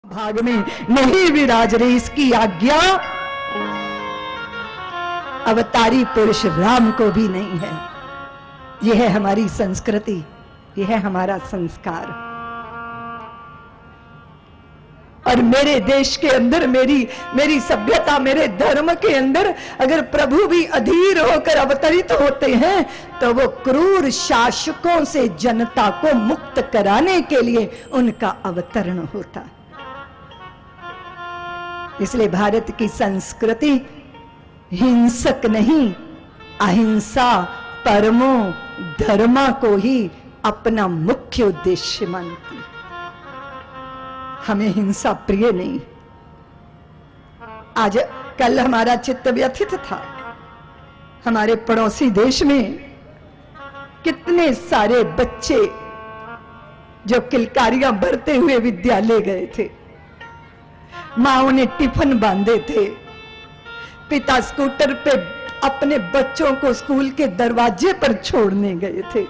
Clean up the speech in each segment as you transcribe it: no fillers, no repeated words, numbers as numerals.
भाग में नहीं विराज रे इसकी आज्ञा अवतारी पुरुष राम को भी नहीं है। यह है हमारी संस्कृति, यह है हमारा संस्कार। और मेरे देश के अंदर, मेरी सभ्यता, मेरे धर्म के अंदर अगर प्रभु भी अधीर होकर अवतरित होते हैं तो वो क्रूर शासकों से जनता को मुक्त कराने के लिए उनका अवतरण होता है। इसलिए भारत की संस्कृति हिंसक नहीं, अहिंसा, परमो धर्मा को ही अपना मुख्य उद्देश्य मानती। हमें हिंसा प्रिय नहीं। आज कल हमारा चित्त व्यथित था। हमारे पड़ोसी देश में कितने सारे बच्चे जो किलकारियां भरते हुए विद्यालय गए थे, माओ ने टिफिन बांधे थे, पिता स्कूटर पे अपने बच्चों को स्कूल के दरवाजे पर छोड़ने गए थे।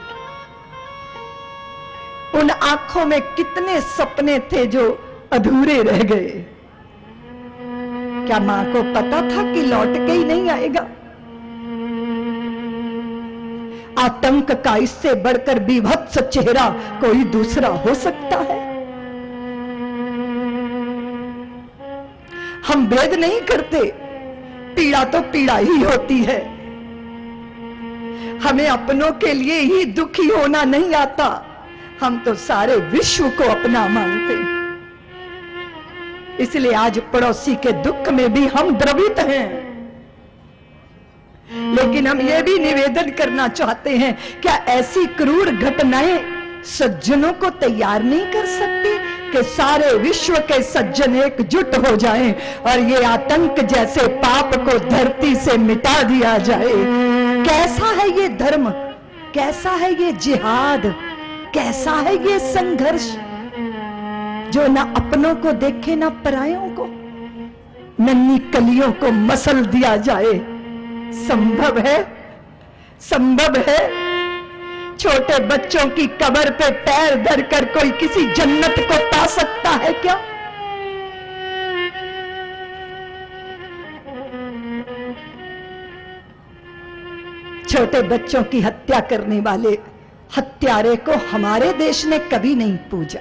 उन आंखों में कितने सपने थे जो अधूरे रह गए। क्या मां को पता था कि लौट के ही नहीं आएगा? आतंक का इससे बढ़कर बीभत्स चेहरा कोई दूसरा हो सकता है? हम भेद नहीं करते, पीड़ा तो पीड़ा ही होती है। हमें अपनों के लिए ही दुखी होना नहीं आता, हम तो सारे विश्व को अपना मानते। इसलिए आज पड़ोसी के दुख में भी हम द्रवित हैं। लेकिन हम यह भी निवेदन करना चाहते हैं, क्या ऐसी क्रूर घटनाएं सज्जनों को तैयार नहीं कर सकती कि सारे विश्व के सज्जन एकजुट हो जाएं और ये आतंक जैसे पाप को धरती से मिटा दिया जाए? कैसा है ये धर्म, कैसा है ये जिहाद, कैसा है ये संघर्ष जो ना अपनों को देखे ना परायों को, नन्ही कलियों को मसल दिया जाए? संभव है? संभव है? छोटे बच्चों की कब्र पे पैर धरकर कोई किसी जन्नत को पा सकता है क्या? छोटे बच्चों की हत्या करने वाले हत्यारे को हमारे देश ने कभी नहीं पूजा।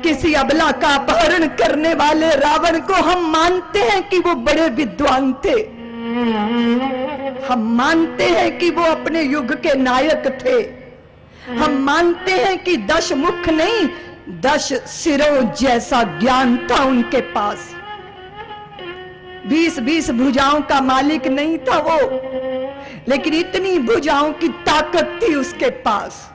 किसी अबला का अपहरण करने वाले रावण को हम मानते हैं कि वो बड़े विद्वान थे, हम मानते हैं कि वो अपने युग के नायक थे, हम मानते हैं कि 10 मुख नहीं 10 सिरों जैसा ज्ञान था उनके पास। 20-20 भुजाओं का मालिक नहीं था वो, लेकिन इतनी भुजाओं की ताकत थी उसके पास।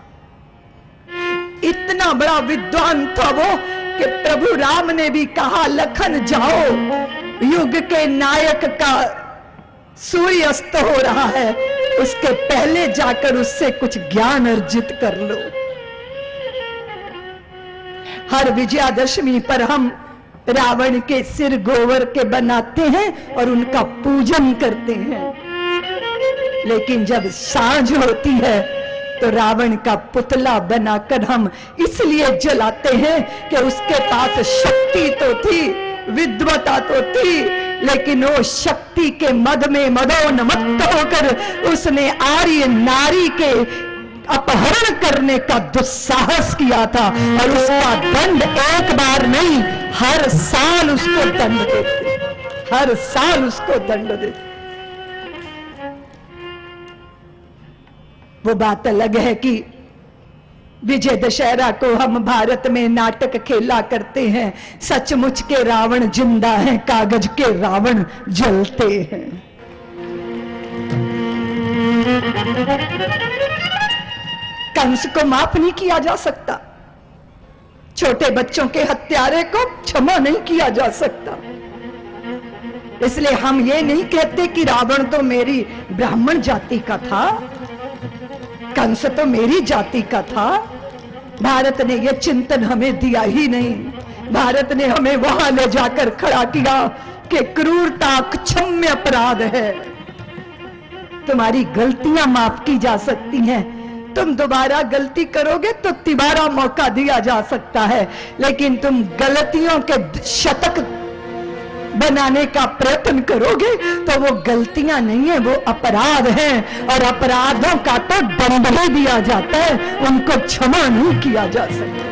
इतना बड़ा विद्वान था वो कि प्रभु राम ने भी कहा, लखन जाओ, युग के नायक का सूर्य अस्त हो रहा है, उसके पहले जाकर उससे कुछ ज्ञान अर्जित कर लो। हर विजयादशमी पर हम रावण के सिर गोबर के बनाते हैं और उनका पूजन करते हैं, लेकिन जब सांझ होती है तो रावण का पुतला बनाकर हम इसलिए जलाते हैं कि उसके पास शक्ति तो थी, विद्वता तो थी, लेकिन वो शक्ति के मद में मदोन्मत्त होकर उसने आर्य नारी के अपहरण करने का दुस्साहस किया था और उसका दंड एक बार नहीं, हर साल उसको दंड देते, हर साल उसको दंड देते। वो बात अलग है कि विजय दशहरा को हम भारत में नाटक खेला करते हैं, सचमुच के रावण जिंदा हैं, कागज के रावण जलते हैं। कंस को माफ नहीं किया जा सकता, छोटे बच्चों के हत्यारे को क्षमा नहीं किया जा सकता। इसलिए हम ये नहीं कहते कि रावण तो मेरी ब्राह्मण जाति का था, कंस तो मेरी जाति का था। भारत ने यह चिंतन हमें दिया ही नहीं। भारत ने हमें वहां ले जाकर खड़ा किया कि क्रूरता क्षम्य अपराध है, तुम्हारी गलतियां माफ की जा सकती हैं, तुम दोबारा गलती करोगे तो तिबारा मौका दिया जा सकता है, लेकिन तुम गलतियों के शतक बनाने का प्रयत्न करोगे तो वो गलतियां नहीं है, वो अपराध हैं, और अपराधों का तो दंड ही दिया जाता है, उनको क्षमा नहीं किया जा सकता।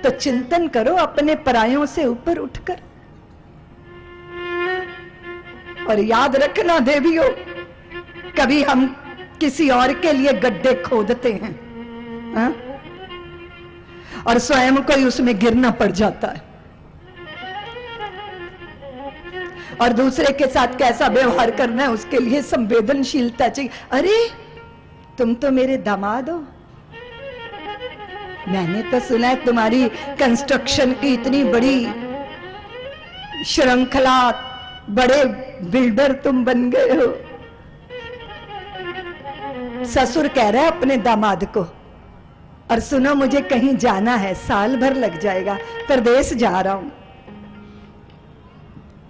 तो चिंतन करो अपने परायों से ऊपर उठकर, और याद रखना देवियों, कभी हम किसी और के लिए गड्ढे खोदते हैं, हा? और स्वयं को ही उसमें गिरना पड़ जाता है, और दूसरे के साथ कैसा व्यवहार करना है उसके लिए संवेदनशीलता चाहिए। अरे तुम तो मेरे दामाद हो, मैंने तो सुना है तुम्हारी कंस्ट्रक्शन की इतनी बड़ी श्रृंखला, बड़े बिल्डर तुम बन गए हो। ससुर कह रहा है अपने दामाद को, और सुनो मुझे कहीं जाना है, साल भर लग जाएगा, प्रदेश जा रहा हूं,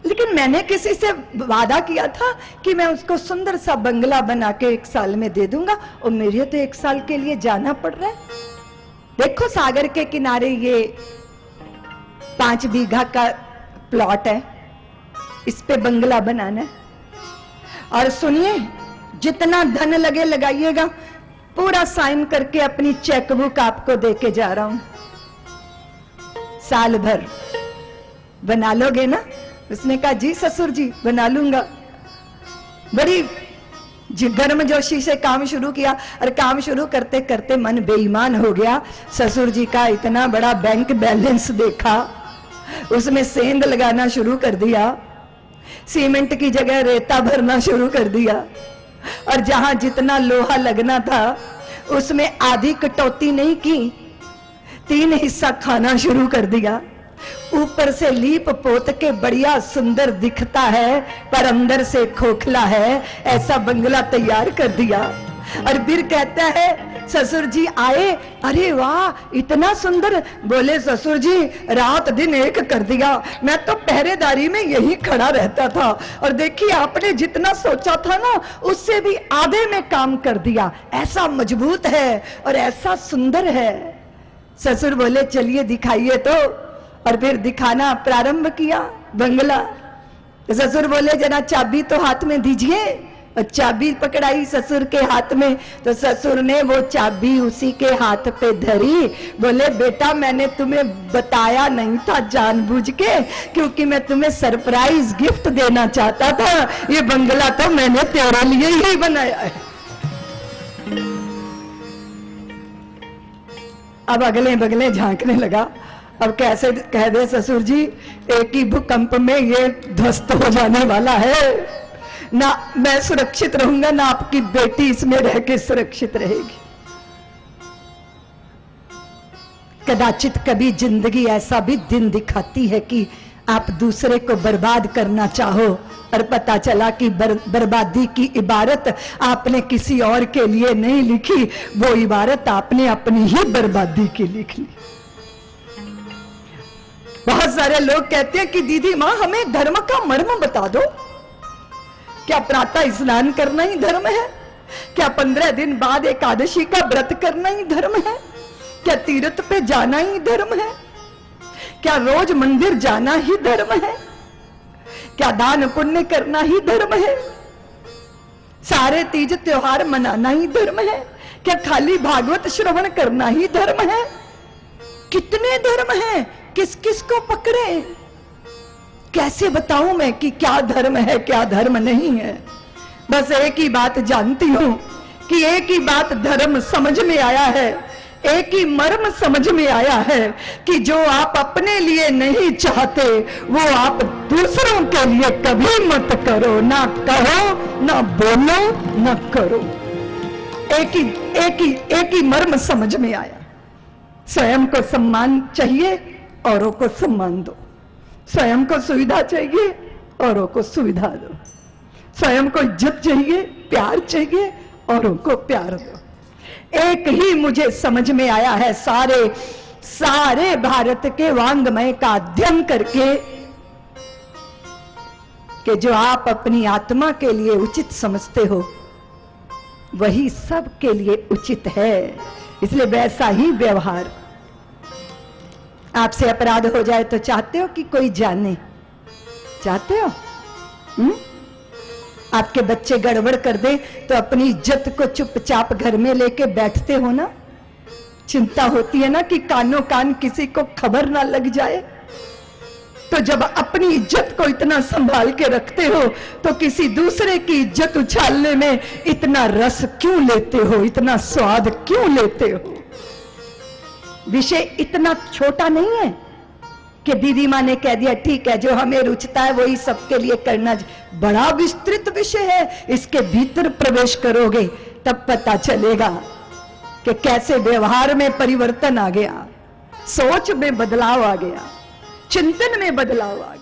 लेकिन मैंने किसी से वादा किया था कि मैं उसको सुंदर सा बंगला बना के 1 साल में दे दूंगा, और मेरे तो 1 साल के लिए जाना पड़ रहा है। देखो सागर के किनारे ये 5 बीघा का प्लॉट है, इस पे बंगला बनाना है, और सुनिए जितना धन लगे लगाइएगा, पूरा साइन करके अपनी चेकबुक आपको देके जा रहा हूं, साल भर बना लोगे ना? उसने कहा जी ससुर जी बना लूंगा। बड़ी गर्मजोशी से काम शुरू किया, और काम शुरू करते करते मन बेईमान हो गया। ससुर जी का इतना बड़ा बैंक बैलेंस देखा, उसमें सेंध लगाना शुरू कर दिया, सीमेंट की जगह रेता भरना शुरू कर दिया, और जहां जितना लोहा लगना था उसमें आधी कटौती नहीं की, 3 हिस्सा खाना शुरू कर दिया। ऊपर से लीप पोत के बढ़िया सुंदर दिखता है पर अंदर से खोखला है, ऐसा बंगला तैयार कर दिया। और फिर कहता है ससुर जी आए, अरे वाह इतना सुंदर। बोले ससुर जी रात दिन एक कर दिया, मैं तो पहरेदारी में यही खड़ा रहता था, और देखिए आपने जितना सोचा था ना उससे भी आधे में काम कर दिया, ऐसा मजबूत है और ऐसा सुंदर है। ससुर बोले चलिए दिखाइए तो, और फिर दिखाना प्रारंभ किया बंगला। ससुर बोले जरा चाबी तो हाथ में दीजिए, और चाबी पकड़ाई ससुर के हाथ में, तो ससुर ने वो चाबी उसी के हाथ पे धरी। बोले बेटा मैंने तुम्हें बताया नहीं था जानबूझ के, क्योंकि मैं तुम्हें सरप्राइज गिफ्ट देना चाहता था, ये बंगला तो मैंने तेरे लिए ही बनाया है। अब अगले बगले झांकने लगा। अब कैसे कह दे ससुर जी एक ही भूकंप में ये ध्वस्त हो जाने वाला है, ना मैं सुरक्षित रहूंगा ना आपकी बेटी इसमें रह के सुरक्षित रहेगी। कदाचित कभी जिंदगी ऐसा भी दिन दिखाती है कि आप दूसरे को बर्बाद करना चाहो, और पता चला कि बर्बादी की इबारत आपने किसी और के लिए नहीं लिखी, वो इबारत आपने अपनी ही बर्बादी की लिख ली। बहुत सारे लोग कहते हैं कि दीदी माँ हमें धर्म का मर्म बता दो। क्या प्रातः स्नान करना ही धर्म है? क्या 15 दिन बाद एकादशी का व्रत करना ही धर्म है? क्या तीर्थ पे जाना ही धर्म है? क्या रोज मंदिर जाना ही धर्म है? क्या दान पुण्य करना ही धर्म है? सारे तीज त्योहार मनाना ही धर्म है? क्या खाली भागवत श्रवण करना ही धर्म है? कितने धर्म हैं, किस किस को पकड़े? कैसे बताऊं मैं कि क्या धर्म है क्या धर्म नहीं है? बस एक ही बात जानती हूं कि एक ही बात धर्म समझ में आया है, एक ही मर्म समझ में आया है कि जो आप अपने लिए नहीं चाहते वो आप दूसरों के लिए कभी मत करो, ना कहो ना बोलो ना करो। एक ही मर्म समझ में आया। स्वयं को सम्मान चाहिए, औरों को सम्मान दो। स्वयं को सुविधा चाहिए, औरों को सुविधा दो। स्वयं को इज्जत चाहिए, प्यार चाहिए, औरों को प्यार दो। एक ही मुझे समझ में आया है सारे भारत के वांग्मय का अध्ययन करके कि जो आप अपनी आत्मा के लिए उचित समझते हो वही सबके लिए उचित है। इसलिए वैसा ही व्यवहार। आपसे अपराध हो जाए तो चाहते हो कि कोई जाने? चाहते हो? आपके बच्चे गड़बड़ कर दे तो अपनी इज्जत को चुपचाप घर में लेके बैठते हो ना? चिंता होती है ना कि कानों कान किसी को खबर ना लग जाए। तो जब अपनी इज्जत को इतना संभाल के रखते हो तो किसी दूसरे की इज्जत उछालने में इतना रस क्यों लेते हो, इतना स्वाद क्यों लेते हो? विषय इतना छोटा नहीं है कि दीदी माँ ने कह दिया ठीक है जो हमें रुचता है वही सबके लिए करना। बड़ा विस्तृत विषय है, इसके भीतर प्रवेश करोगे तब पता चलेगा कि कैसे व्यवहार में परिवर्तन आ गया, सोच में बदलाव आ गया, चिंतन में बदलाव आ गया।